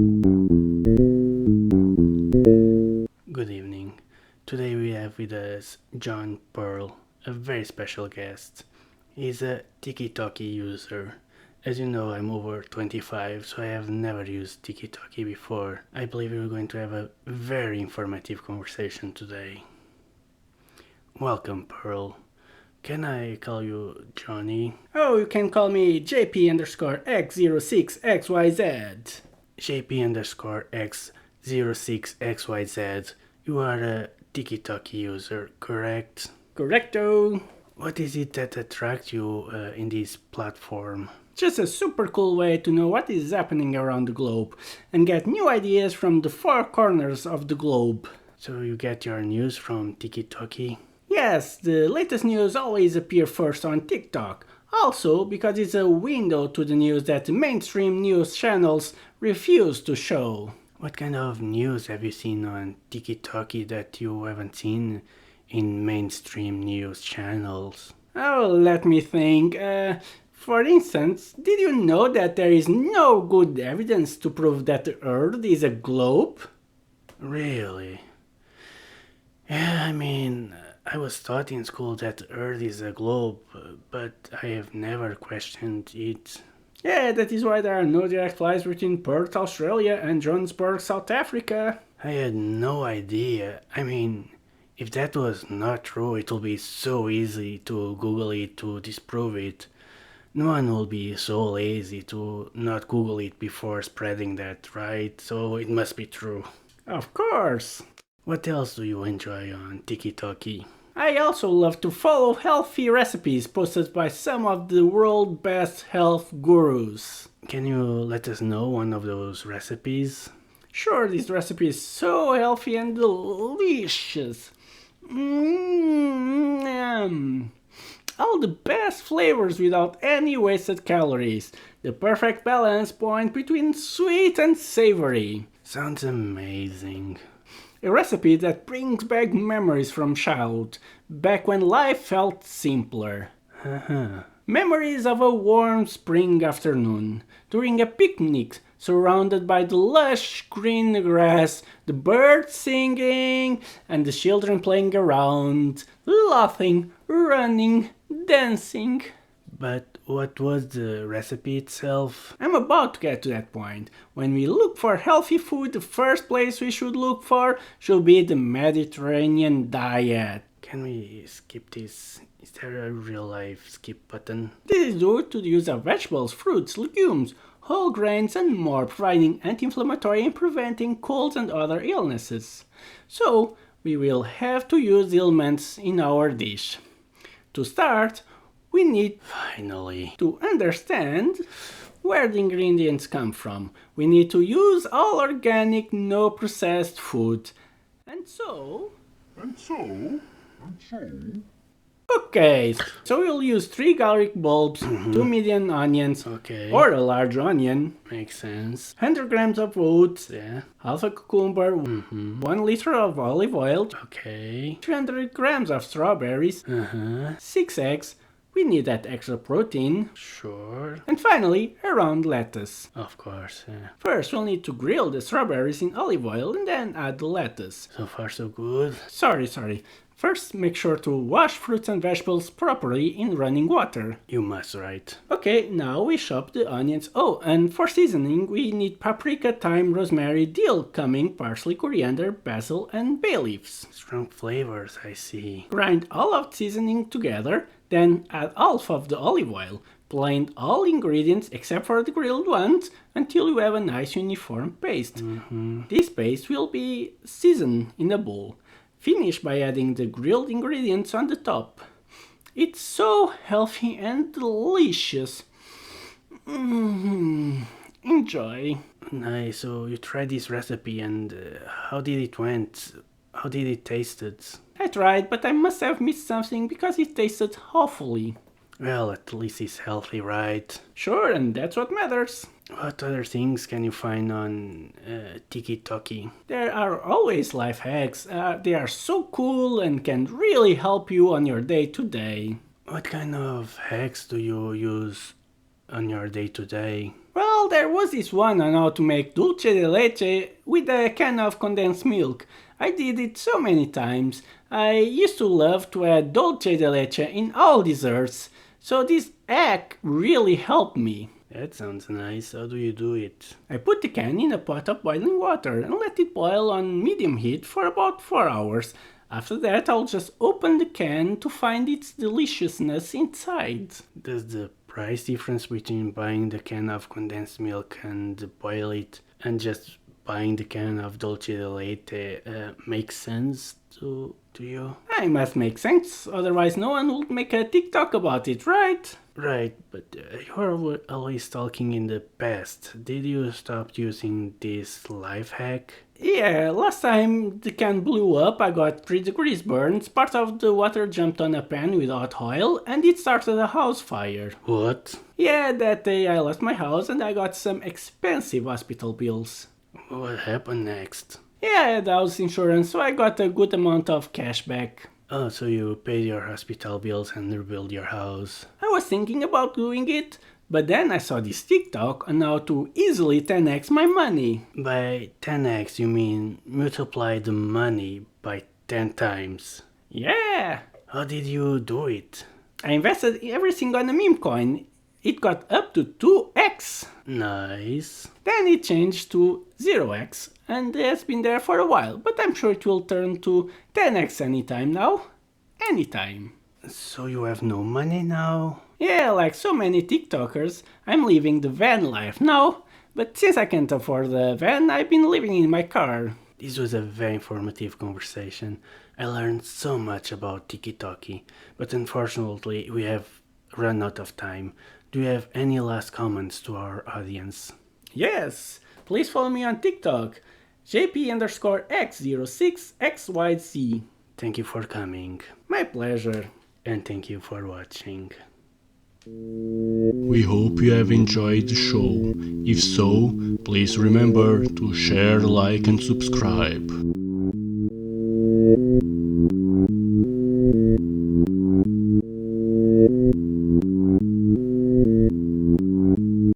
Good evening. Today we have with us John Pearl, a very special guest. He's a Tiki-Talkie user. As you know, I'm over 25, so I have never used Tiki-Talkie before. I believe we're going to have a very informative conversation today. Welcome, Pearl. Can I call you Johnny? Oh, you can call me JP_X06XYZ. JP_X06XYZ. You are a Tiki-Talkie user, correct? Correcto. What is it that attracts you in this platform? Just a super cool way to know what is happening around the globe and get new ideas from the four corners of the globe. So you get your news from Tiki-Talkie? Yes, the latest news always appear first on TikTok. Also, because it's a window to the news that the mainstream news channels refuse to show. What kind of news have you seen on Tiki-Talkie that you haven't seen in mainstream news channels? Oh, let me think. For instance, did you know that there is no good evidence to prove that the Earth is a globe? Really? Yeah, I was taught in school that the Earth is a globe, but I have never questioned it. Yeah, that is why there are no direct flights between Perth, Australia and Johannesburg, South Africa. I had no idea. If that was not true, it will be so easy to Google it to disprove it. No one will be so lazy to not Google it before spreading that, right? So it must be true. Of course. What else do you enjoy on Tiki-Talkie? I also love to follow healthy recipes posted by some of the world's best health gurus. Can you let us know one of those recipes? Sure, this recipe is so healthy and delicious. All the best flavors without any wasted calories. The perfect balance point between sweet and savory. Sounds amazing. A recipe that brings back memories from childhood, back when life felt simpler. Memories of a warm spring afternoon, during a picnic, surrounded by the lush green grass, the birds singing, and the children playing around, laughing, running, dancing. But what was the recipe itself? I'm about to get to that point. When we look for healthy food, the first place we should look for should be the Mediterranean diet. Can we skip this? Is there a real life skip button? This is due to the use of vegetables, fruits, legumes, whole grains and more, providing anti-inflammatory and preventing colds and other illnesses. So, we will have to use the elements in our dish. To start, we need Finally. to understand where the ingredients come from. We need to use all organic, no processed food. And so... Okay, so we'll use 3 garlic bulbs, 2 medium onions, Okay. or a large onion, Makes sense. 100 grams of oats, Yeah. half a cucumber, 1 liter of olive oil, Okay. 300 grams of strawberries, 6 eggs, we need that extra protein, Sure. and finally, a round lettuce. Of course. Yeah. First, we'll need to grill the strawberries in olive oil and then add the lettuce. So far so good. Sorry. First, make sure to wash fruits and vegetables properly in running water. You must, right? Okay, now we chop the onions. Oh, and for seasoning, we need paprika, thyme, rosemary, dill, cumin, parsley, coriander, basil, and bay leaves. Strong flavors, I see. Grind all of the seasoning together, then add half of the olive oil. Blend all ingredients except for the grilled ones until you have a nice uniform paste. This paste will be seasoned in a bowl. Finish by adding the grilled ingredients on the top. It's so healthy and delicious. Enjoy. Nice. So you tried this recipe and how did it went? How did it taste? I tried, but I must have missed something because it tasted awfully. Well, at least it's healthy, right? Sure, and that's what matters. What other things can you find on Tiki-Talkie? There are always life hacks. They are so cool and can really help you on your day to day. What kind of hacks do you use on your day to day? Well, Well, there was this one on how to make dulce de leche with a can of condensed milk. I did it so many times. I used to love to add dulce de leche in all desserts, so this hack really helped me. That sounds nice. How do you do it? I put the can in a pot of boiling water and let it boil on medium heat for about 4 hours. After that, I'll just open the can to find its deliciousness inside. Does the price difference between buying the can of condensed milk and boil it and just buying the can of dulce de leche make sense to you? I must make sense, otherwise no one would make a TikTok about it, right? Right, but you were always talking in the past. Did you stop using this life hack? Yeah, last time the can blew up, I got 3 degrees burns, part of the water jumped on a pan with hot oil, and it started a house fire. What? Yeah, that day I lost my house and I got some expensive hospital bills. What happened next? Yeah, I had house insurance, so I got a good amount of cash back. Oh, so you paid your hospital bills and rebuilt your house. I was thinking about doing it, but then I saw this TikTok on how to easily 10x my money. By 10x, you mean multiply the money by 10 times. Yeah! How did you do it? I invested everything on a meme coin. It got up to 2x. Nice. Then it changed to 0x and has been there for a while, but I'm sure it will turn to 10x anytime now. Anytime. So you have no money now? Yeah, like so many TikTokers, I'm living the van life now, but since I can't afford the van, I've been living in my car. This was a very informative conversation. I learned so much about TikTok, but unfortunately we have run out of time. Do you have any last comments to our audience? Yes, please follow me on TikTok, JP_X06XYZ. Thank you for coming. My pleasure. And thank you for watching. We hope you have enjoyed the show. If so, please remember to share, like and subscribe.